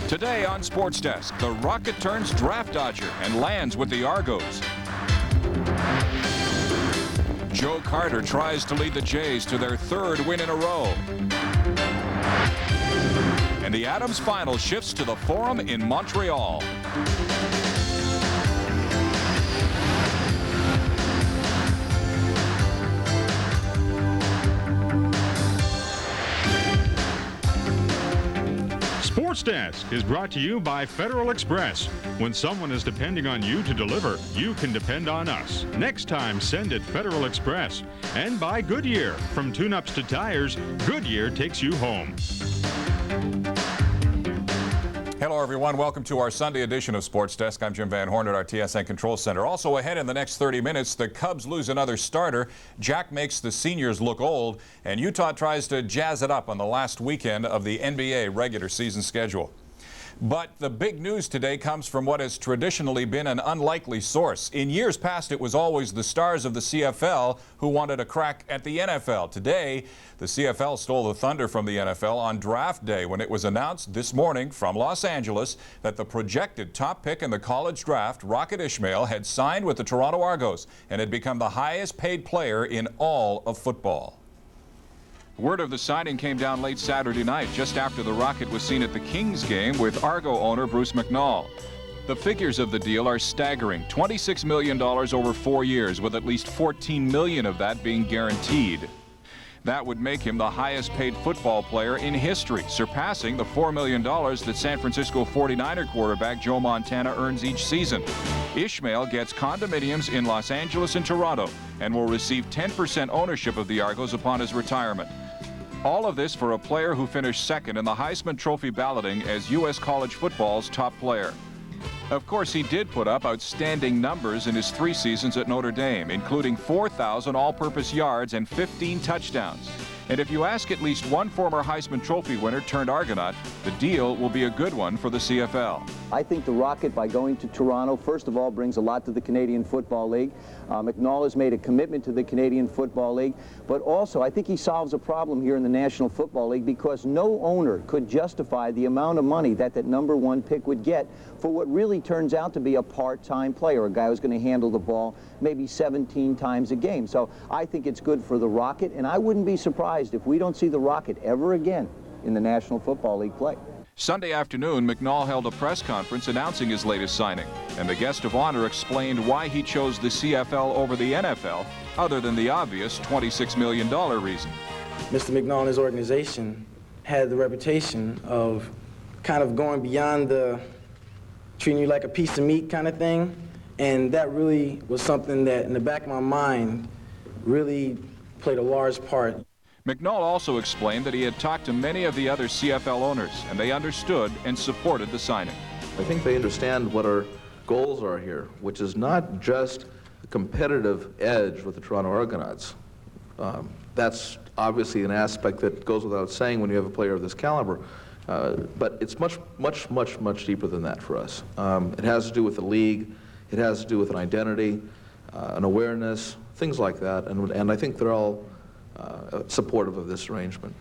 Today on Sports Desk, the Rocket turns draft dodger and lands with the Argos. Joe Carter tries to lead the Jays to their third win in a row. And the Adams final shifts to the Forum in Montreal. Sports Desk is brought to you by Federal Express. When someone is depending on you to deliver, you can depend on us. Next time, send it Federal Express. And by Goodyear. From tune-ups to tires, Goodyear takes you home. Hello, everyone. Welcome to our Sunday edition of Sports Desk. I'm Jim Van Horn at our TSN Control Center. Also ahead in the next 30 minutes, the Cubs lose another starter. Jack makes the seniors look old, and Utah tries to jazz it up on the last weekend of the NBA regular season schedule. But the big news today comes from what has traditionally been an unlikely source. In years past, it was always the stars of the CFL who wanted a crack at the NFL. Today, the CFL stole the thunder from the NFL on draft day when it was announced this morning from Los Angeles that the projected top pick in the college draft, Rocket Ismail, had signed with the Toronto Argos and had become the highest paid player in all of football. Word of the signing came down late Saturday night, just after the Rocket was seen at the Kings game with Argo owner Bruce McNall. The figures of the deal are staggering: $26 million over 4 years, with at least $14 million of that being guaranteed. That would make him the highest paid football player in history, surpassing the $4 million that San Francisco 49er quarterback Joe Montana earns each season. Ismail gets condominiums in Los Angeles and Toronto and will receive 10% ownership of the Argos upon his retirement. All of this for a player who finished second in the Heisman Trophy balloting as U.S. college football's top player. Of course, he did put up outstanding numbers in his 3 seasons at Notre Dame, including 4,000 all-purpose yards and 15 touchdowns. And if you ask at least one former Heisman Trophy winner turned Argonaut, the deal will be a good one for the CFL. I think the Rocket, by going to Toronto, first of all, brings a lot to the Canadian Football League. McNall has made a commitment to the Canadian Football League, but also I think he solves a problem here in the National Football League, because no owner could justify the amount of money that that #1 pick would get for what really turns out to be a part-time player, a guy who's going to handle the ball maybe 17 times a game. So I think it's good for the Rocket, and I wouldn't be surprised if we don't see the Rocket ever again in the National Football League play. Sunday afternoon, McNall held a press conference announcing his latest signing, and the guest of honor explained why he chose the CFL over the NFL, other than the obvious $26 million reason. Mr. McNall and his organization had the reputation of kind of going beyond the treating you like a piece of meat kind of thing, and that really was something that in the back of my mind really played a large part. McNall also explained that he had talked to many of the other CFL owners, and they understood and supported the signing. I think they understand what our goals are here, which is not just a competitive edge with the Toronto Argonauts. That's obviously an aspect that goes without saying when you have a player of this caliber, but it's much deeper than that for us. It has to do with the league, it has to do with an identity, an awareness, things like that, and I think they're all supportive of this arrangement.